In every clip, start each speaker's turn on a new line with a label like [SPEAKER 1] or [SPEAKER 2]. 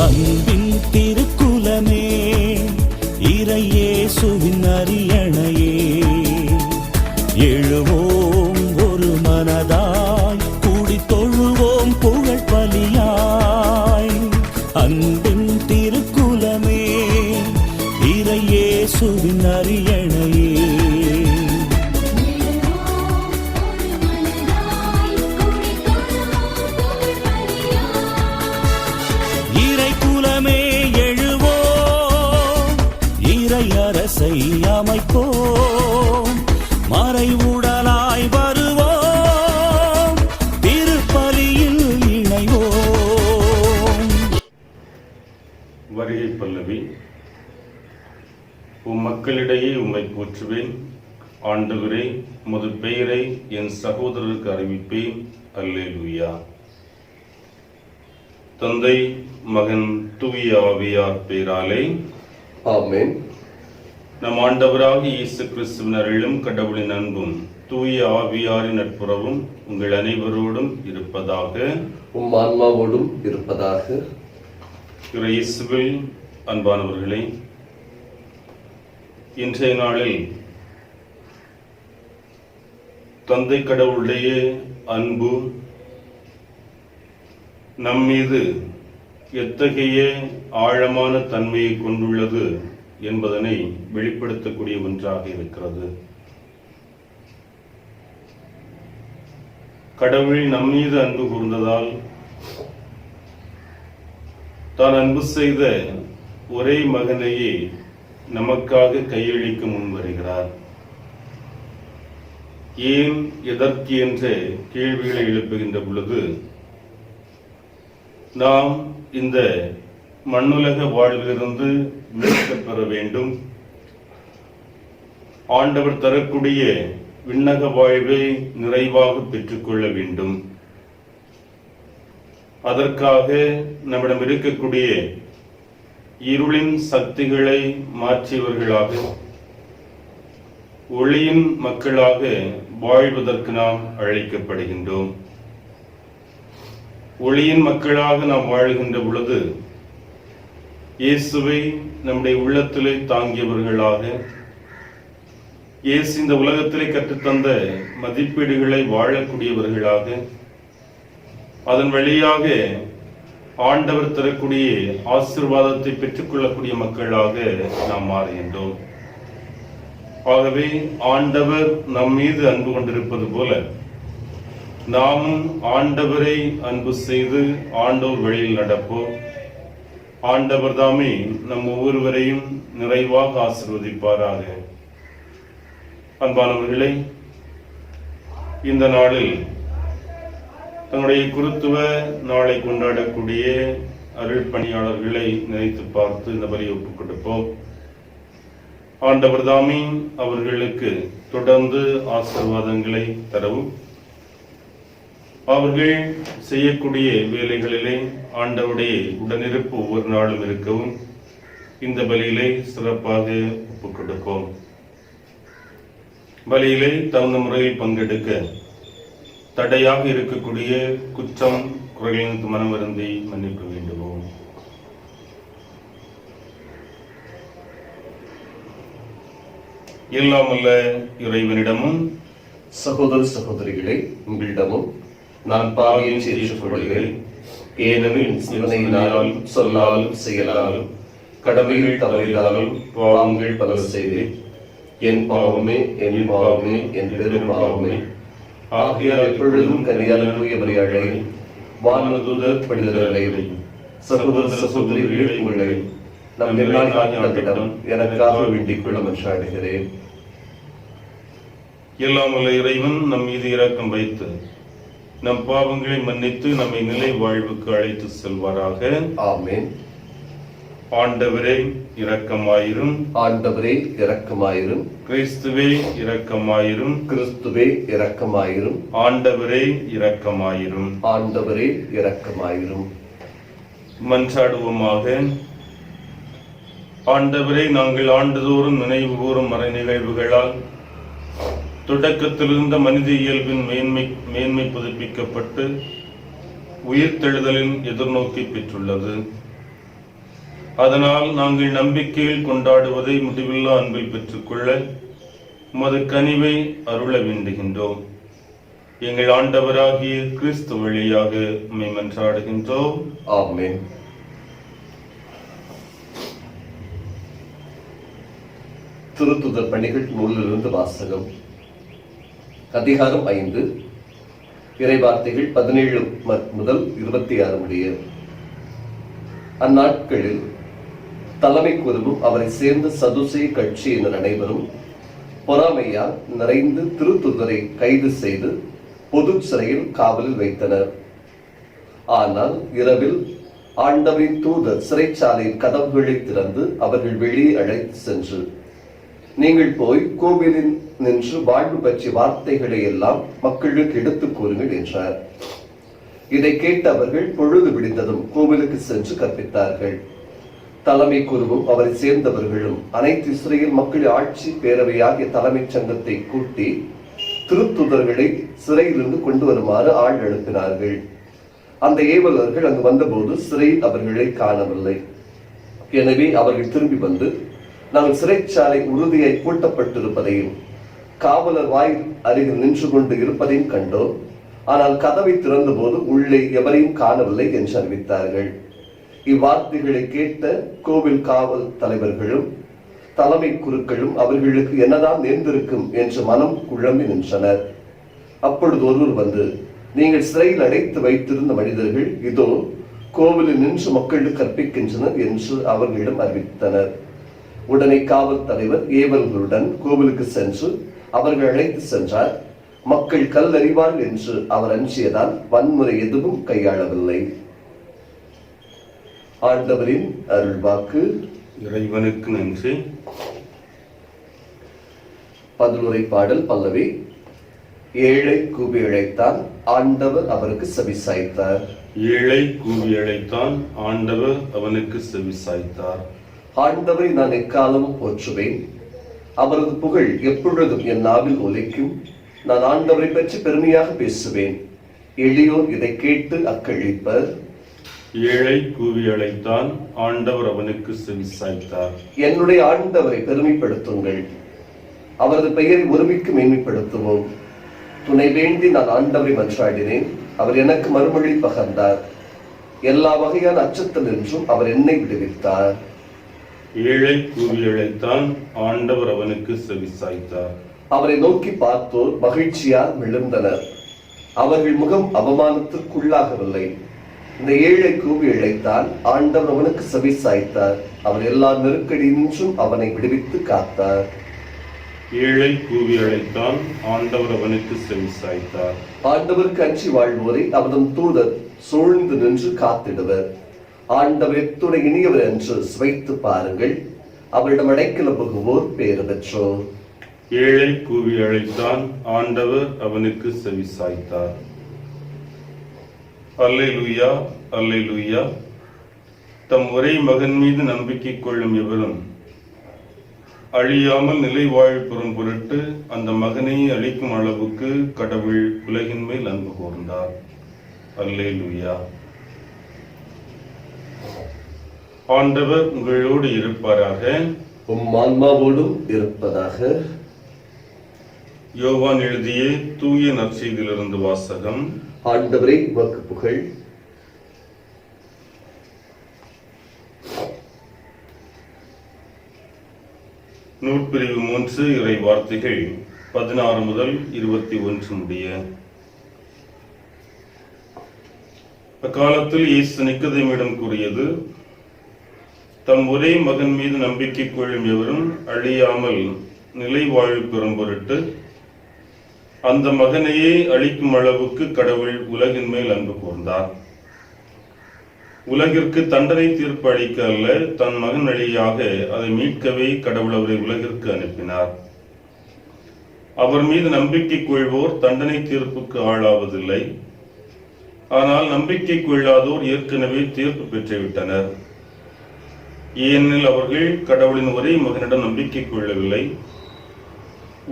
[SPEAKER 1] அன்பின் திருக்குலமே, இறையேசுவின் அரியணையே, எழுவோம் ஒரு மனதாய், கூடி தொழுவோம் புகழ் பலியாய். அன்பின் திருக்குலமே, இறையேசுவின் அரியணையே, அரசை அமைப்போம், மறைவுடலாய் வருவோம், திருப்பலியில் இணைவோம்.
[SPEAKER 2] வருகை பல்லவி. உம் மக்களிடையே உம்மை போற்றுவேன். ஆண்டவரே, உமது பெயரை என் சகோதரருக்கு அறிவிப்பேன். அல்லேலூயா. தந்தை, மகன், தூய ஆவியார் பெயராலே
[SPEAKER 3] ஆமென்.
[SPEAKER 2] நம் ஆண்டவராகிய இயேசு கிறிஸ்துவின் அருளும் கடவுளின் அன்பும் தூய ஆவியாரின் நட்புறவும் உங்கள் அனைவரோடும் இருப்பதாக,
[SPEAKER 3] உம் ஆன்மாவோடும் இருப்பதாக.
[SPEAKER 2] இயேசுவில் அன்பானவர்களே, இன்றைய நாளில் தந்தை கடவுளுடைய அன்பு நம்மீது எத்தகைய ஆழமான தன்மையை கொண்டுள்ளது என்பதனை வெளிப்படுத்தக்கூடிய ஒன்றாக இருக்கிறது. கடவுள் நம்மீது அன்பு கூர்ந்ததால் தான் அன்பு செய்த ஒரே மகனையே நமக்காக கையளிக்க முன்வருகிறார். ஏன், எதற்கு என்ற கேள்விகளை எழுப்புகின்ற பொழுது நாம் இந்த மண்ணுலக வாழ்விலிருந்து மீட்கப் பெற வேண்டும், ஆண்டவர் தரக்கூடிய விண்ணக வாழ்வை நிறைவாக பெற்றுக்கொள்ள வேண்டும். அதற்காக நம்மிடம் இருக்கக்கூடிய இருளின் சக்திகளை மாற்றியவர்களாக, ஒளியின் மக்களாக வாழ்வதற்கு நாம் அழைக்கப்படுகின்றோம். ஒளியின் மக்களாக நாம் வாழ்கின்ற பொழுது இயேசுவை நம்முடைய உள்ளத்திலே தாங்கியவர்களாக, இயேசு இந்த உலகத்திலே கற்றுத்தந்த மதிப்பீடுகளை வாழக்கூடியவர்களாக, அதன் வழியாக ஆண்டவர் தரக்கூடிய ஆசீர்வாதத்தை பெற்றுக்கொள்ளக்கூடிய மக்களாக நாம் மாறுகின்றோம். ஆகவே ஆண்டவர் நம் மீது அன்பு கொண்டிருப்பது போல நாமும் ஆண்டவரை அன்பு செய்து ஆண்டவர் வழியில் நடப்போம். ஆண்டவர் தாமே நம் ஒவ்வொருவரையும் நிறைவாக ஆசீர்வதிப்பாராக. அன்பானவர்களே, இந்த நாளில் தன்னுடைய குருத்துவ நாளை கொண்டாடக்கூடிய அருள் பணியாளர்களை நினைத்து பார்த்து இந்த பலியை ஒப்புக் கொடுப்போம். ஆண்டவர் தாமே அவர்களுக்கு தொடர்ந்து ஆசீர்வாதங்களை தரவும், அவர்கள் செய்யக்கூடிய வேலைகளிலே ஆண்டவருடைய உடனிருப்பு ஒவ்வொரு நாளும் இருக்கவும் இந்த பலியிலே சிறப்பாக ஒப்புக் கொடுப்போம். பலியிலே தகுந்த முறையில் பங்கெடுக்க தடையாக இருக்கக்கூடிய குற்றம் குறைகளுக்கு மனம் வருந்தி மன்னிப்பு வேண்டுவோம். எல்லாமல்ல இறைவனிடமும்
[SPEAKER 3] சகோதர சகோதரிகளே, உங்களிடமும் நான் பாவியை ஏற்றுக்கொள்கிறேன். ஏனெனில் சிந்தனையினாலும் சொல்லாலும் செயலாலும் கடமைகள் தவறினாலும் பாவங்கள் பல செய்தேன். என் பாவமே, என் பாவமே, என் பெரும் பாவமே. ஆகையால் எப்பொழுதும் கன்னியாளருடைய அழையில் வானதூதர் படிதலை சகோதர சகோதரிகளே, உங்களை நம் நிர்ணயிடம் எனக்காக வேண்டிக் கொள்ள மன்றாடுகிறேன்.
[SPEAKER 2] எல்லாம் உள்ள இறைவன் நம் மீது இரக்கம் வைத்து நம் பாவங்களை மன்னித்து நம்மை நிலை வாழ்வுக்கு அழைத்து செல்வாராக.
[SPEAKER 3] ஆமென்.
[SPEAKER 2] ஆண்டவரே இரக்கமாயிரும்.
[SPEAKER 3] ஆண்டவரே இரக்கமாயிரும்.
[SPEAKER 2] கிறிஸ்துவே இரக்கமாயிரும்.
[SPEAKER 3] கிறிஸ்துவே இரக்கமாயிரும்.
[SPEAKER 2] ஆண்டவரே இரக்கமாயிரும்.
[SPEAKER 3] ஆண்டவரே இரக்கமாயிரும்.
[SPEAKER 2] மன்றாடுவோமாக. ஆண்டவரே, நாங்கள் ஆண்டுதோறும் நினைவு கூறும் மறை நிகழ்வுகளால் தொடக்கத்திலிருந்த மனித இயல்பின் மேன்மை புதுப்பிக்கப்பட்டு உயிர்த்தெழுதலின் எதிர்நோக்கி பெற்றுள்ளது. அதனால் நாங்கள் நம்பிக்கையில் கொண்டாடுவதை முடிவில்லா அன்பில் பெற்றுக்கொள்ள உமது கனிவை அருள வேண்டுகின்றோம். எங்கள் ஆண்டவராகிய கிறிஸ்து வழியாக உம்மை மன்றாடுகின்றோம்.
[SPEAKER 3] ஆமென். திருத்துதர் பணிகள் நூலிலிருந்து வாசகம். அதிகாரம் 5, இறைவார்த்தைகள் 17 முதல் 26 முடிய. அந்நாட்களில் தலைமை குருவும் அவரை சேர்ந்த சதுசேய கட்சியினர் அனைவரும் பொறாமையால் நிறைந்து திருத்துதரை கைது செய்து பொது சிறையில் காவலில் வைத்தனர். ஆனால் இரவில் ஆண்டவரின் தூதர் சிறைச்சாலையின் கதவுகளை திறந்து அவர்கள் வெளியே அழைத்து சென்று, நீங்கள் போய் கோவிலில் நின்று வாழ்வு பற்றிய வார்த்தைகளை எல்லாம் மக்களுக்கு எடுத்துக் கூறுங்கள் என்றார். இதை கேட்ட அவர்கள் பொழுது விடிந்ததும் கோவிலுக்கு சென்று கற்பித்தார்கள். தலைமை குருவும் அவரை சேர்ந்தவர்களும் அனைத்து இஸ்ரேல் மக்கள் ஆட்சி பேரவையாகிய தலைமைச் சங்கத்தை கூட்டி திருத்துதர்களை சிறையிலிருந்து கொண்டு வருமாறு ஆள் அனுப்பினார்கள். அந்த ஏவலர்கள் அங்கு வந்தபோது சிறையில் அவர்களை காணவில்லை. எனவே அவர்கள் திரும்பி வந்து, நாங்கள் சிறைச்சாலை உறுதியாய் பூட்டப்பட்டிருப்பதையும் காவலர் வாயில் அருகில் நின்று கொண்டு இருப்பதையும் கண்டோம். ஆனால் கதவை திறந்த போது உள்ளே எவரையும் காணவில்லை என்று அறிவித்தார்கள். இவ்வார்த்தைகளை கேட்ட கோவில் காவல் தலைவர்களும் தலைமை குருக்களும் அவர்களுக்கு என்னதான் நேர்ந்திருக்கும் என்று மனம் குழம்பி நின்றனர். அப்பொழுது ஒருவர் வந்து, நீங்கள் சிறையில் அடைத்து வைத்திருந்த மனிதர்கள் இதோ கோவிலில் நின்று மக்களுக்கு கற்பிக்கின்றனர் என்று அவர்களிடம் அறிவித்தனர். உடனே காவல் தலைவர் ஏவல்களுடன் கோவிலுக்கு சென்று அவர்கள் அழைத்து சென்றார். மக்கள் கல் அறிவார்கள் என்று அவர் அஞ்சியதால் வன்முறை எதுவும் கையாளவில்லை. ஆண்டவரின் அருள்வாக்கு.
[SPEAKER 2] இறைவனுக்கு நன்றி.
[SPEAKER 3] பதிலுரை பாடல் பல்லவி. ஏழை கூவி அழைத்தான், ஆண்டவர் அவருக்கு செவிசாய்த்தார்.
[SPEAKER 2] ஏழை கூவி அழைத்தான், ஆண்டவர் அவனுக்கு செவிசாய்த்தார்.
[SPEAKER 3] ஆண்டவரை நான் எக்காலமும் போற்றுவேன், அவரது புகழ் எப்பொழுதும் என் நாவில் ஒலிக்கும். நான் ஆண்டவரை பற்றி பெருமையாக பேசுவேன், எளியோர் இதை கேட்டு அக்களிப்பர்.
[SPEAKER 2] ஏழை கூவி அழைத்தான், ஆண்டவர் அவனுக்கு செவிசாய்த்தார்.
[SPEAKER 3] என்னுடைய ஆண்டவரை பெருமைப்படுத்துங்கள், அவரது பெயரை ஒருமிக்கு மேன்மைப்படுத்துவோம். துணை வேண்டி நான் ஆண்டவரை மன்றாடினேன், அவர் எனக்கு மறுமொழி பகர்ந்தார். எல்லா வகையான அச்சத்தில் நின்றும் அவர் என்னை விடுவித்தார்.
[SPEAKER 2] ஏழை கூவி அழைத்தான், ஆண்டவர் அவனுக்கு செவிசாய்த்தார்.
[SPEAKER 3] அவரை நோக்கி பார்த்தோர் மகிழ்ச்சியால் விழுந்தனர், அவர்கள் முகம் அவமானத்திற்குள்ளாகவில்லை. இந்த ஏழை கூவி அழைத்தான், ஆண்டவர் அவனுக்கு செவிசாய்த்தார். அவர் எல்லா நெருக்கடியின்றும் அவனை விடுவித்து காத்தார்.
[SPEAKER 2] ஏழை கூவி அழைத்தான், ஆண்டவர் அவனுக்கு செவிசாய்த்தார்.
[SPEAKER 3] ஆண்டவருக்கு அஞ்சி வாழ்வோரை அவரது தூதர் சூழ்ந்து நின்று காத்திடுவர். ஆண்டவர் எத்துணை இனியவர் என்று சுவைத்து பாருங்கள், அவரிடம் அடைக்கலம் புகுவோர் பேறு பெற்றோர்.
[SPEAKER 2] ஏழை கூவி அழைத்தான், ஆண்டவர் அவனுக்கு செவிசாய்த்தார். அல்லேலூயா, அல்லேலூயா. தம் ஒரே மகன் மீது நம்பிக்கை கொள்ளும் எவரும் அழியாமல் நிலை வாழ் பெறும் பொருட்டு அந்த மகனை அளிக்கும் அளவுக்கு கடவுள் உலகின் மேல் அன்பு கூர்ந்தார். அல்லேலூயா. ஆண்டவர் உங்களோடு இருப்பாராக,
[SPEAKER 3] உம் ஆன்மாவோடும் இருப்பதாக.
[SPEAKER 2] யோவான் எழுதிய தூய நற்செய்தியிலிருந்து வாசகம்.
[SPEAKER 3] ஆண்டவரே உமக்கு புகழ்.
[SPEAKER 2] நூற்பிரிவு 3 இறை வார்த்தைகள் 16 முதல் 21 முடிய. அக்காலத்தில் இயேசு நிக்கதேமிடம் கூறியது, தம் ஒரே மகன் மீது நம்பிக்கை கொள்ளும் எவரும் அழியாமல் நிலை வாழ்வு பெறும் பொருட்டு அந்த மகனையே அளிக்கும் அளவுக்கு கடவுள் உலகின் மேல் அன்பு கூர்ந்தார். உலகிற்கு தண்டனை தீர்ப்பு அளிக்க அல்ல, தன் மகன் வழியாக அதை மீட்கவே கடவுள் அவரை உலகிற்கு அனுப்பினார். அவர் மீது நம்பிக்கை கொள்வோர் தண்டனை தீர்ப்புக்கு ஆளாவதில்லை, ஆனால் நம்பிக்கை கொள்ளாதோர் ஏற்கனவே தீர்ப்பு பெற்றுவிட்டனர். ஏனெனில் அவர்கள் கடவுளின் ஒரே மகனிடம் நம்பிக்கை கொள்ளவில்லை.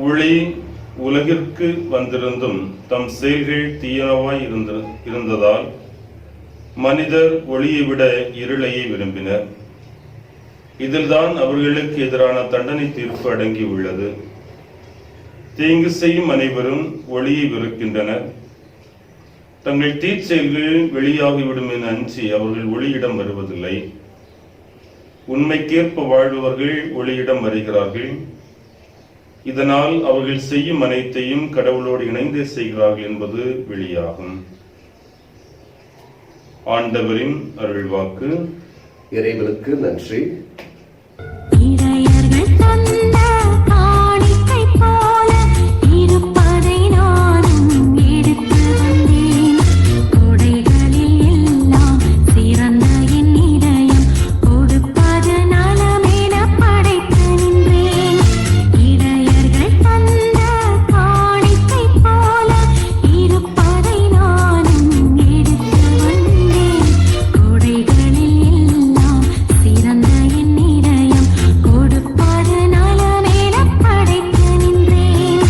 [SPEAKER 2] ஒளி உலகிற்கு வந்திருந்தும் தம் செயல்கள் தீயனவாய் இருந்ததால் மனிதர் ஒளியை விட இருளையை விரும்பினர். இதில்தான் அவர்களுக்கு எதிரான தண்டனை தீர்ப்பு அடங்கியுள்ளது. தீங்கு செய்யும் அனைவரும் ஒளியை வெறுக்கின்றனர். தங்கள் தீச்செயல்கள் வெளியாகிவிடும் என அஞ்சி அவர்கள் ஒளியிடம் வருவதில்லை. உண்மைக்கேற்ப வாழ்பவர்கள் ஒளியிடம் வருகிறார்கள். இதனால் அவர்கள் செய்யும் அனைத்தையும் கடவுளோடு இணைந்தே செய்கிறார்கள் என்பது வெளியாகும். ஆண்டவரின் அருள்வாக்கு.
[SPEAKER 3] இறைவனுக்கு நன்றி.
[SPEAKER 4] இறையர்கள் தந்த காணிக்கை போல இருப்பதை நானும் எடுத்து வந்தேன். கொடைகளில் எல்லாம் சிறந்த என் இதயம் கொடுப்பது நலமென படைத்து நின்றேன். இறையர்கள் தந்த காணிக்கை போல இருப்பதை நானும் எடுத்து வந்தேன். கொடைகளில் எல்லாம் சிறந்த என் இதயம் கொடுப்பது நலமென படைத்து நின்றேன்.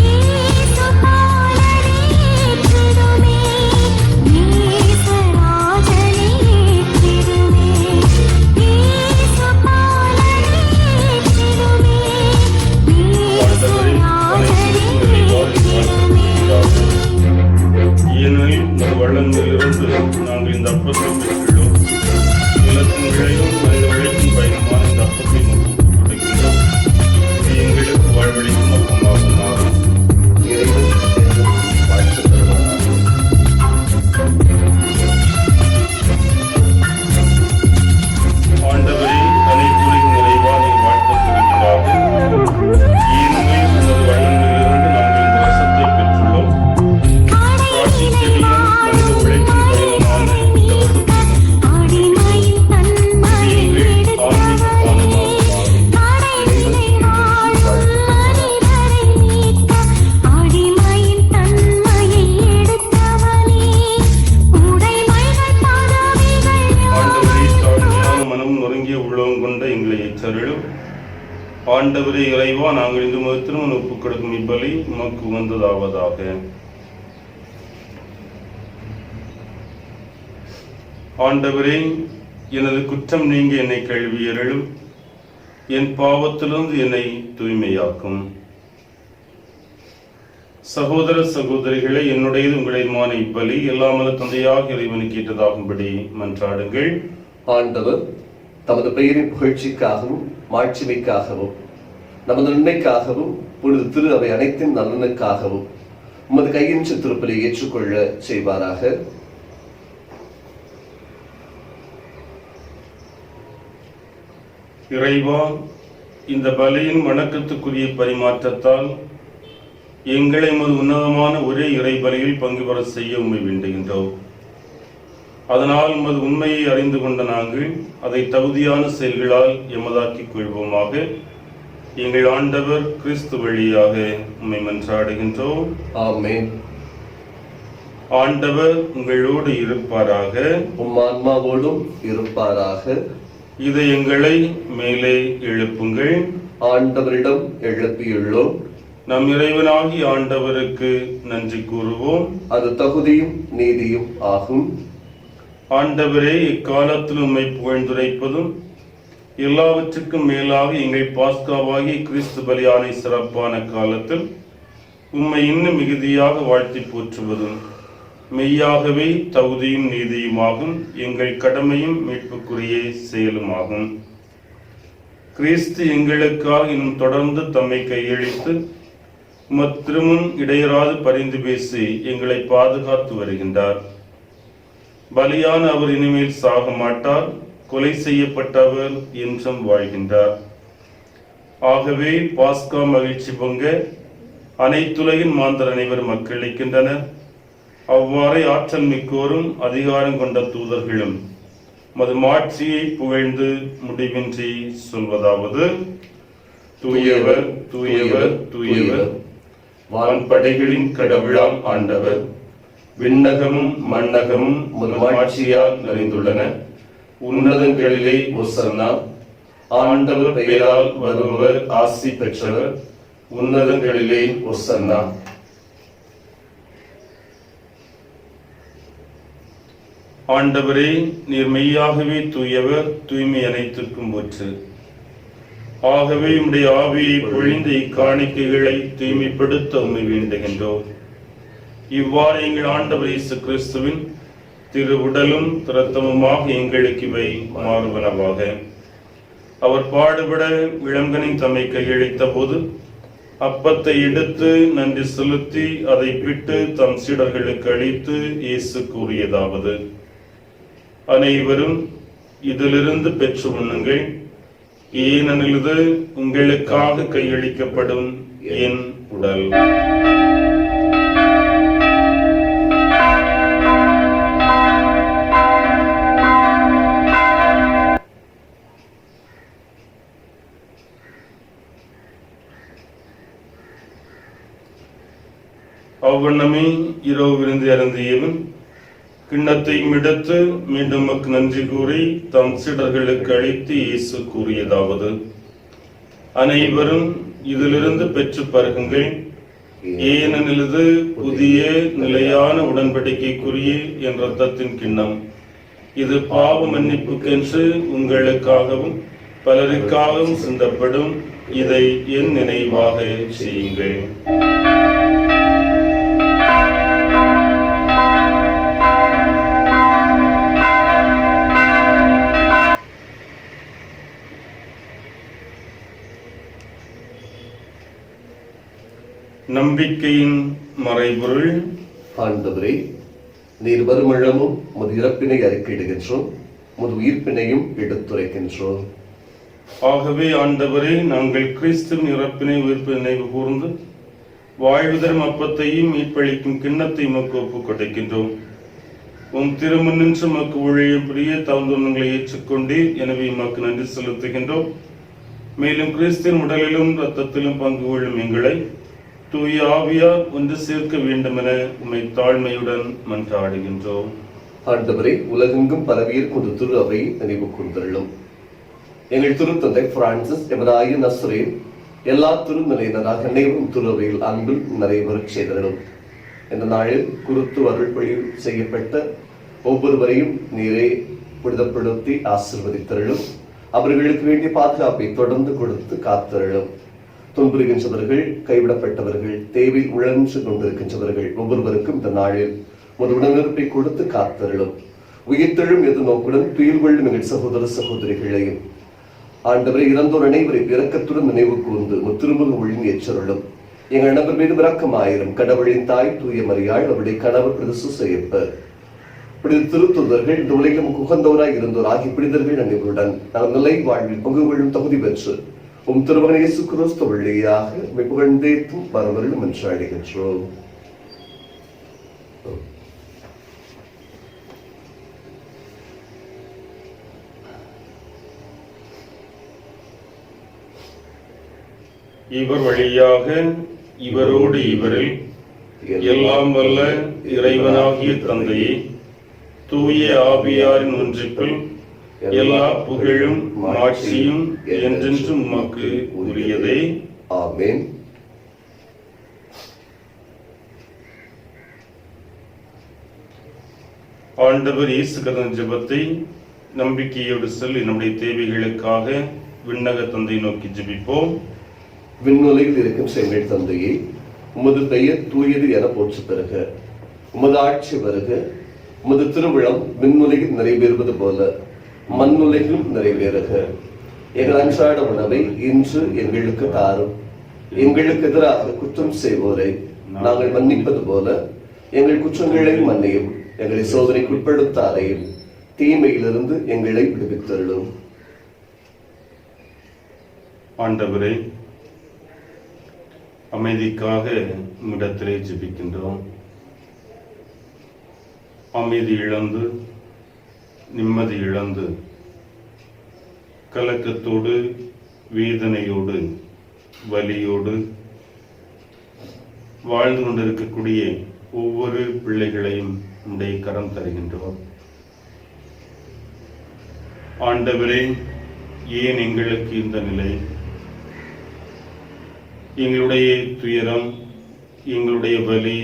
[SPEAKER 4] இயேசு பாலனை ஏற்றிடுமே, நேசராஜனை ஏற்றிடுமே. இயேசு பாலனை ஏற்றிடுமே, நேசராஜனை ஏற்றிடுமே.
[SPEAKER 2] ஏனெனில் நம் வளங்களிலிருந்து நாங்கள் இந்த அப்பத்தை பெற்றுள்ளோம். நிலத்தின் விளையும் மனித உழைப்பின் பயணமான இந்த அப்பத்தை நமக்கு கொடுக்கின்றோம். இது எங்களுக்கு வாழ்வழிக்கும் அப்பமாக மாறும்.
[SPEAKER 3] இறைவன் என்றும் வாழ்த்து தருவாராக.
[SPEAKER 2] ஆண்டவரே, அனைத்துலகின் நிறைவா நீர் வாழ்த்தப்படுவீராக. ஏனெனில் உமது வளங்களிலிருந்து நாங்கள் இந்த ரசத்தை பெற்றுள்ளோம். திராட்சை செடியும் மனித உழைப்பின் பயணமான இந்த அப்பத்தை நமக்கு
[SPEAKER 4] அடிமையின் தன்மையை எடுத்தவனே, அடைவினை வாழும் மனிதரை மீட்க அடிமையின் தன்மையை எடுத்தவனே, உடைமைகள் பதவிகள்
[SPEAKER 2] ஆண்டவரே, தாழ்மையான மனம் நொறுங்கிய உள்ளம் கொண்ட எங்களை எச்சரிடும். ஆண்டவரே இறைவா, நாங்கள் இன்று முதல் திருமணம் ஒப்புக் கொடுக்கும் இப்பலி உமக்கு உகந்ததாவதாக. ஆண்டவரே, எனது குற்றம் நீங்க என்னை கழுவியருளும். என் பாவத்திலிருந்து என்னை தூய்மையாக்கும். சகோதர சகோதரிகளை, என்னுடையது உங்களுடையமான இப்பலி எல்லாமல்ல தந்தையாக இறைவனுக்கு ஏற்றதாகும்படி மன்றாடுங்கள்.
[SPEAKER 3] ஆண்டவர் தமது பெயரின் புகழ்ச்சிக்காகவும் மாட்சிமைக்காகவும் நமது நன்மைக்காகவும் புனித திரு அவை அனைத்தின் நலனுக்காகவும் உமது கையின்ற திருப்பலை ஏற்றுக்கொள்ள செய்வாராக.
[SPEAKER 2] இறைவா, இந்த பலியின் வணக்கத்துக்குரிய பரிமாற்றத்தால் எங்களை உமது உன்னதமான ஒரே இறை பலியில் பங்கு பெற செய்ய உம்மை வேண்டுகின்றோம். அதனால் உமது உண்மையை அறிந்து கொண்ட நாங்கள் அதை தகுதியான செயல்களால் எமதாக்கிக் கொள்வோமாக. எங்கள் ஆண்டவர் கிறிஸ்து வழியாக உம்மை மன்றாடுகின்றோம்.
[SPEAKER 3] ஆமென்.
[SPEAKER 2] ஆண்டவர் உங்களோடு இருப்பாராக.
[SPEAKER 3] உம் ஆன்மாவோடும் இருப்பாராக.
[SPEAKER 2] இதயங்களை மேலே எழுப்புங்கள்.
[SPEAKER 3] ஆண்டவரிடம் எழுப்பியுள்ளோம்.
[SPEAKER 2] நம் இறைவனாகி ஆண்டவருக்கு நன்றி கூறுவோம்.
[SPEAKER 3] அது தகுதியும் நீதியும் ஆகும்.
[SPEAKER 2] ஆண்டவரே, இக்காலத்தில் உம்மை புகழ்ந்துரைப்பதும் எல்லாவற்றுக்கும் மேலாக எங்கள் பாஸ்காவாகிய கிறிஸ்து பலியானை சிறப்பான காலத்தில் உம்மை இன்னும் மிகுதியாக வாழ்த்தி போற்றுவதும் மெய்யாகவே தகுதியும் நீதியுமாகும். எங்கள் கடமையும் மீட்புக்குரிய செயலுமாகும். கிறிஸ்து எங்களுக்காக இன்னும் தொடர்ந்து தம்மை கையளித்து திருமுன் இடையராது பரிந்து பேசி எங்களை பாதுகாத்து வருகின்றார். பலியான அவர் இனிமேல் சாக மாட்டார். கொலை செய்யப்பட்டவர் என்றும் வாழ்கின்றார். ஆகவே பாஸ்கா மகிழ்ச்சி பொங்க அனைத்துலகின் மாந்தர் அனைவரும் மக்களிக்கின்றனர். அவ்வாறே ஆற்றல் மிக்கோரும் அதிகாரம் கொண்ட தூதர்களும் மது மாட்சியை புகழ்ந்து முடிவின்றி சொல்வதாவது: தூயவர், தூயவர், தூயவர், வான்படைகளின் கடவுளாம் ஆண்டவர். விண்ணகமும் மண்ணகமும் மாட்சியால் நிறைந்துள்ளன. உன்னதங்களிலே ஒசன்னா. ஆண்டவர் பெயரால் வருபவர் ஆசி பெற்றவர். உன்னதங்களிலே ஒசன்னா. ஆண்டவரே, நீர் மெய்யாகவே தூயவர், தூய்மை அனைத்திற்கும் ஊற்று. ஆகவே உம்முடைய ஆவியை பொழிந்த இக்காணிக்கைகளை தூய்மைப்படுத்த உம்மை வேண்டுகின்றோம். இவ்வாறு எங்கள் ஆண்டவர் இயேசு கிறிஸ்துவின் திரு உடலும் இரத்தமுமாக எங்களுக்கு இவை மாறுவனவாக. அவர் பாடுபட விளங்கனின் தம்மை கையளித்த போது அப்பத்தை எடுத்து நன்றி செலுத்தி அதை பிட்டு தம் சீடர்களுக்கு அளித்து இயேசு கூறியதாவது: அனைவரும் இதிலிருந்து பெற்று உண்ணுங்கள், ஏனெனில் இது உங்களுக்காக கையளிக்கப்படும் என் உடல். அவ்வண்ணமே இரவு விருந்து அருந்தியவன் கிண்ணத்தை எடுத்து மீண்டும் நன்றி கூறி தம் சீடர்களுக்கு அளித்து இயேசு கூறியதாவது: அனைவரும் இதிலிருந்து பெற்று பருகுங்கள், ஏனெனில் இது புதிய நிலையான உடன்படிக்கைக்குரிய என் இரத்தத்தின் கிண்ணம். இது பாவ மன்னிப்புக்கென்று உங்களுக்காகவும் பலருக்காகவும் சிந்தப்படும். இதை என் நினைவாக செய்யுங்கள். நம்பிக்கையின் மறைபொருள்.
[SPEAKER 3] ஆண்டவரே, நீர் வருமளவும் உமது இறப்பினை அறிக்கையிடுகின்றோம், உமது உயிர்ப்பினையும் எடுத்துரைக்கின்றோம்.
[SPEAKER 2] ஆகவே ஆண்டவரே, நாங்கள் கிறிஸ்துவின் இறப்பினை உயிர்ப்பு நினைவு கூர்ந்து வாழ்வு தரும் அப்பத்தையும் மீட்பளிக்கும் கிண்ணத்தை உமக்கு ஒப்புக் கொடுக்கின்றோம். உம் திருமண் நின்று உமக்கு ஊழியம் புரிய தகுந்தோன்களை ஏற்றுக்கொண்டு எனவே உமக்கு நன்றி செலுத்துகின்றோம். மேலும் கிறிஸ்துவின் உடலிலும் இரத்தத்திலும் பங்கு கொள்ளும் எங்களை தூய ஆவியார் ஒன்று சேர்க்க வேண்டும் என உம்மை தாழ்மையுடன் மன்றாடுகின்றோம்.
[SPEAKER 3] ஆண்டவரே, உலகெங்கும் பரவியிருக்கும் திரு அவை நினைவு கூர்ந்தருளும். எங்கள் திருத்தந்தை பிரான்சிஸ் எமதாய நஸ்ரேன் எல்லா திருநிலையினராக அனைவரும் திரு அவையில் அன்பில் நிறைவேறச் செய்தருளும். இந்த நாளில் குருத்து அருள்பொழி செய்யப்பட்ட ஒவ்வொருவரையும் நீரே புனிதப்படுத்தி ஆசீர்வதித்தருளும். அவர்களுக்கு வேண்டிய பாதுகாப்பை தொடர்ந்து கொடுத்து காத்தருளும். துன்புறுகின்றவர்கள், கைவிடப்பட்டவர்கள், தேவை உழன்று கொண்டிருக்கின்றவர்கள் ஒவ்வொருவருக்கும் இந்த நாளில் ஒரு உடனிருப்பை கொடுத்து காத்தருளும். உயிர்த்தெழும் எது நோக்குடன் துயில் கொள்ளும் எங்கள் சகோதர சகோதரிகளையும் ஆண்டவரை இறந்தோர் அனைவரை இரக்கத்துடன் நினைவு கூர்ந்து திருமுக ஒழுங்கி ஏற்றருளும். எங்கள் நபர் மீது இரக்கமாயிரும். கடவுளின் தாய் தூய மரியாள் அவருடைய கணவர் பிரதிசு செய்யப்ப திருத்துதர்கள் இந்த உலகிலும் உகந்தவராய் இருந்தோர் ஆகிய பிடிதர்கள் நினைவுடன் நாம் நிலை வாழ்வில் பங்கு கொள்ளும் தகுதி பெற்று உம் திருமகன் இயேசு கிறிஸ்து வழியாக புகழ்ந்தேத்தும் வரவர்களும் என்று அழைக்கின்றோம்.
[SPEAKER 2] இவர் வழியாக இவரோடு இவரில் எல்லாம் வல்ல இறைவனாகிய தந்தையே, தூய ஆவியாரின் ஒன்றிப்பில் எல்லா புகழும் மாட்சியும் என்றென்றும் உமக்கு உரியதே.
[SPEAKER 3] ஆமென்.
[SPEAKER 2] ஆண்டவர் இயேசு கிறிஸ்துவின் ஜெபத்தை நம்பிக்கையோடு சொல்லி நம்முடைய தேவைகளுக்காக விண்ணக தந்தை நோக்கி ஜெபிப்போம்.
[SPEAKER 3] விண்ணுலகில் இருக்கும் எங்கள் தந்தையே, உமது பெயர் தூயது என போற்று பெறுக. உமது ஆட்சி வருக. உமது திருவிழம் விண்ணுலகில் நிறைவேறுவது போல மண்ணுலகிலும் நிறைவேறுக. எங்கள் அன்றாட உணவை இன்று எங்களுக்கு தாரும். எங்களுக்கு எதிராக குற்றம் செய்வோரை நாங்கள் மன்னிப்பது போல எங்கள் குற்றங்களை மன்னியும். எங்களை சோதனைக்கு உட்படுத்தாதையும் தீமையிலிருந்து எங்களை விடுவித்தருளும்.
[SPEAKER 2] ஆண்டவரே, அமைதிக்காக உம்மிடத்திலே ஜெபிக்கின்றோம். அமைதி இழந்து, நிம்மதி இழந்து, கலக்கத்தோடு, வேதனையோடு, வலியோடு வாழ்ந்து கொண்டிருக்கக்கூடிய ஒவ்வொரு பிள்ளைகளையும் உடைய கரம் தருகின்றோம். ஆண்டவரே, ஏன் எங்களுக்கு இந்த நிலை? எங்களுடைய துயரம், எங்களுடைய வலி,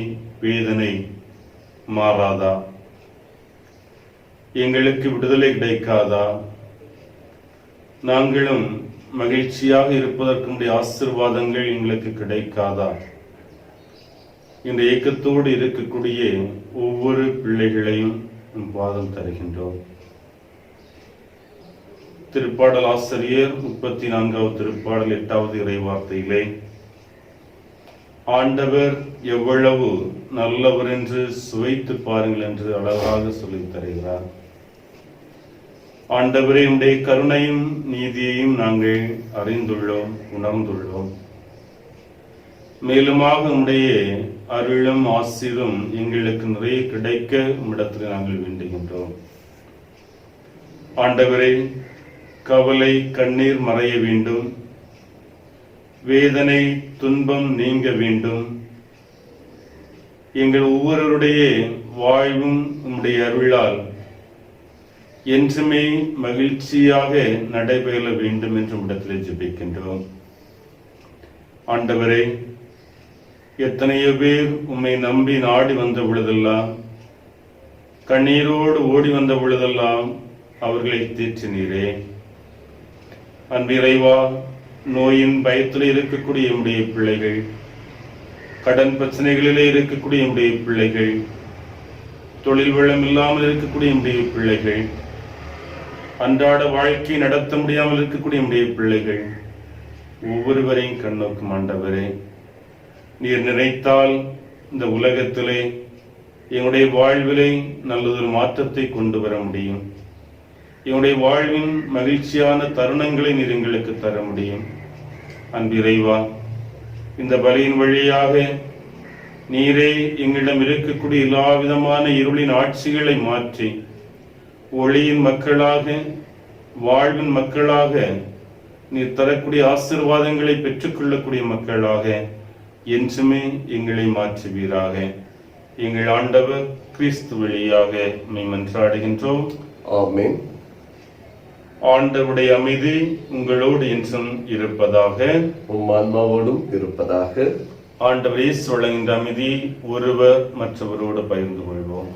[SPEAKER 2] வேதனை மாறாதா? எங்களுக்கு விடுதலை கிடைக்காதா? நாங்களும் மகிழ்ச்சியாக இருப்பதற்கு உடைய ஆசீர்வாதங்கள் எங்களுக்கு கிடைக்காதா? இந்த ஏக்கத்தோடு இருக்கக்கூடிய ஒவ்வொரு பிள்ளைகளையும் பாதம் தருகின்றோம். திருப்பாடல் ஆசிரியர் 34வது திருப்பாடல் 8வது இறைவார்த்தையிலே, ஆண்டவர் எவ்வளவு நல்லவர் என்று சுவைத்து பாருங்கள் என்று அழகாக சொல்லித் தருகிறார். ஆண்டவரே, உடைய கருணையும் நீதியையும் நாங்கள் அறிந்துள்ளோம், உணர்ந்துள்ளோம். மேலுமாக உடைய அருளும் ஆசீரும் எங்களுக்கு நிறைய கிடைக்க உம்மிடத்தில் நாங்கள் வேண்டுகின்றோம். ஆண்டவரே, கவலை கண்ணீர் மறைய வேண்டும், வேதனை துன்பம் நீங்க வேண்டும். எங்கள் ஒவ்வொருவருடைய வாழ்வும் உம்முடைய அருளால் என்றுமே மகிழ்ச்சியாக நடைபெற வேண்டும் என்று உம்மிடத்தில் ஜெபிக்கின்றோம். ஆண்டவரே, எத்தனையோ பேர் உம்மை நம்பி நாடி வந்த பொழுதெல்லாம், கண்ணீரோடு ஓடி வந்த பொழுதெல்லாம் அவர்களை தேற்றினீரே. அன்பு இறைவா, நோயின் பயத்தில் இருக்கக்கூடிய நம்முடைய பிள்ளைகள், கடன் பிரச்சனைகளிலே இருக்கக்கூடிய நம்முடைய பிள்ளைகள், தொழில் வளம் இல்லாமல் இருக்கக்கூடிய நம்முடைய பிள்ளைகள், அன்றாட வாழ்க்கை நடத்த முடியாமல் இருக்கக்கூடிய நம்முடைய பிள்ளைகள் ஒவ்வொருவரையும் கண்ணோக்கும் ஆண்டவரே. நீர் நினைத்தால் இந்த உலகத்திலே எங்களுடைய வாழ்விலே நல்லதொரு மாற்றத்தை கொண்டு வர முடியும். எங்களுடைய வாழ்வின் மகிழ்ச்சியான தருணங்களை நீர் எங்களுக்கு தர முடியும். அன்பு இறைவா, இந்த பலியின் வழியாக நீரே எங்களிடம் இருக்கக்கூடிய எல்லா விதமான இருளின் ஆட்சிகளை மாற்றி ஒளியின் மக்களாக, வாழ்வின் மக்களாக, நீர் தரக்கூடிய ஆசீர்வாதங்களை பெற்றுக்கொள்ளக்கூடிய மக்களாக என்றுமே எங்களை மாற்றுவீராக. எங்கள் ஆண்டவர் கிறிஸ்து வழியாக உம்மை மன்றாடுகின்றோம்.
[SPEAKER 3] ஆமென்.
[SPEAKER 2] ஆண்டவருடைய அமைதி உங்களோடு என்றும் இருப்பதாக,
[SPEAKER 3] உம் ஆன்மாவோடும் இருப்பதாக.
[SPEAKER 2] ஆண்டவர் இயேசு வழங்குகின்ற அமைதி ஒருவர் மற்றவரோடு பகிர்ந்து கொள்வோம்.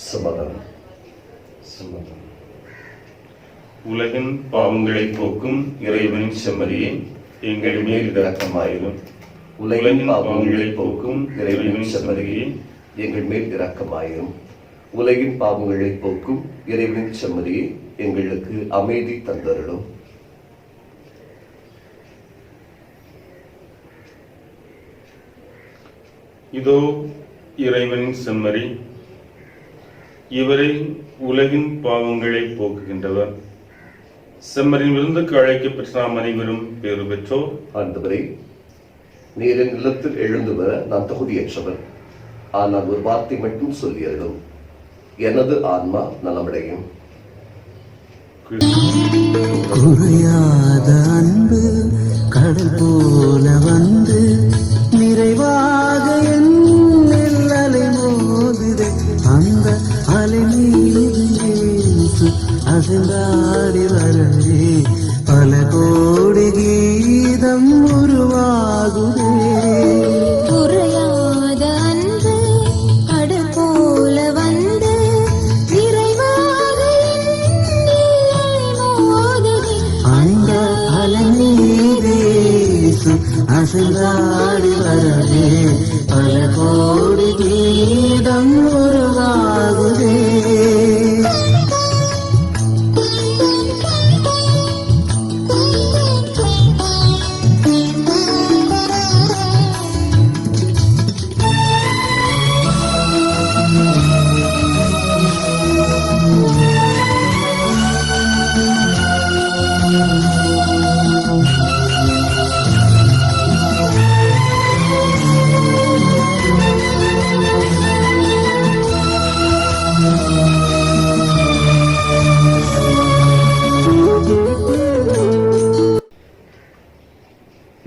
[SPEAKER 3] சமாதானம். சமாதானம்.
[SPEAKER 2] உலகின் பாவங்களை போக்கும் இறைவனின் செம்மறியே, எங்கள் மேல் இரக்கமாயிரும்.
[SPEAKER 3] உலகின் பாவங்களை போக்கும் இறைவனின் செம்மறியே, எங்கள் மேல் இரக்கமாயிரும். உலகின் பாவங்களை போக்கும் இறைவனின் செம்மறியே, எங்களுக்கு அமைதி தந்தருளும்.
[SPEAKER 2] இதோ இறைவனின் செம்மறி, இவரை உலகின் பாவங்களை போக்குகின்றவர். செம்மறின் விருந்துக்கு அழைக்கப்பெற்ற நாம் அனைவரும் பேறு பெற்றோர்.
[SPEAKER 3] ஆண்டவரே, நீர் என் இல்லத்தில் எழுந்து வர நான் தகுதியற்றவர். ஆனால் ஒரு வார்த்தை மட்டும் சொல்லியருளும், எனது ஆன்மா நலமடையும்.
[SPEAKER 5] குறையாத அன்பு கடல் போல வந்து நிறைவாக என்னில் அலை மோதுதே. அந்த அலை மீது இயேசு அசைந்தாடி வரவே பல கோடி கீதம் உருவாகுதே.
[SPEAKER 4] குறையாத அன்பு கடல் போல வந்து நிறைவாக என்னில் மோதுதே.
[SPEAKER 5] அந்த அலை மீது இயேசு அசைந்தாடி வரவே பல கோடி கீதம் உருவாகுதே.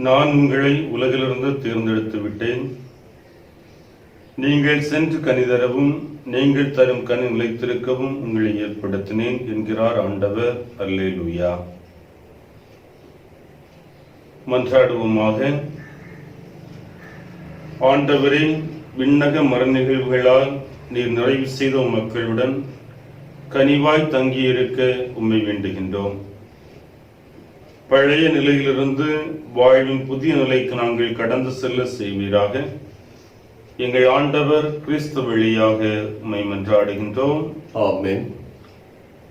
[SPEAKER 2] நான் உங்களை உலகிலிருந்து தேர்ந்தெடுத்து விட்டேன். நீங்கள் சென்று கனி தரவும், நீங்கள் தரும் கனி நிலைத்திருக்கவும் உங்களை ஏற்படுத்தினேன் என்கிறார் ஆண்டவர். அல்லேலூயா. மன்றாடுவோமாக. ஆண்டவரே, விண்ணக மர நிகழ்வுகளால் நீர் நிறைவு செய்த மக்களுடன் கனிவாய் தங்கியிருக்க உம்மை வேண்டுகின்றோம். பழைய நிலையிலிருந்து வாழ்வின் புதிய நிலைக்கு நாங்கள் கடந்து செல்ல செய்வீராக. எங்கள் ஆண்டவர் கிறிஸ்து வழியாக உம்மை மன்றாடுகின்றோம்.
[SPEAKER 3] ஆமென்.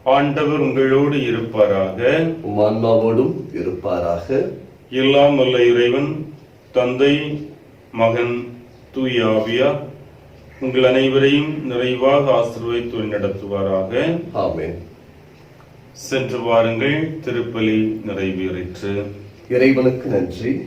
[SPEAKER 2] ஆண்டவர் உங்களோடு இருப்பாராக.
[SPEAKER 3] உம் ஆன்மாவோடும் இருப்பாராக.
[SPEAKER 2] எல்லாம் வல்ல இறைவன் தந்தை, மகன், தூய ஆவியார் உங்கள் அனைவரையும் நிறைவாக ஆசீர்வதித்து வழிநடத்துவாராக.
[SPEAKER 3] ஆமென்.
[SPEAKER 2] சென்று வாருங்கள். திருப்பலி நிறைவேறிற்று.
[SPEAKER 3] இறைவனுக்கு நன்றி.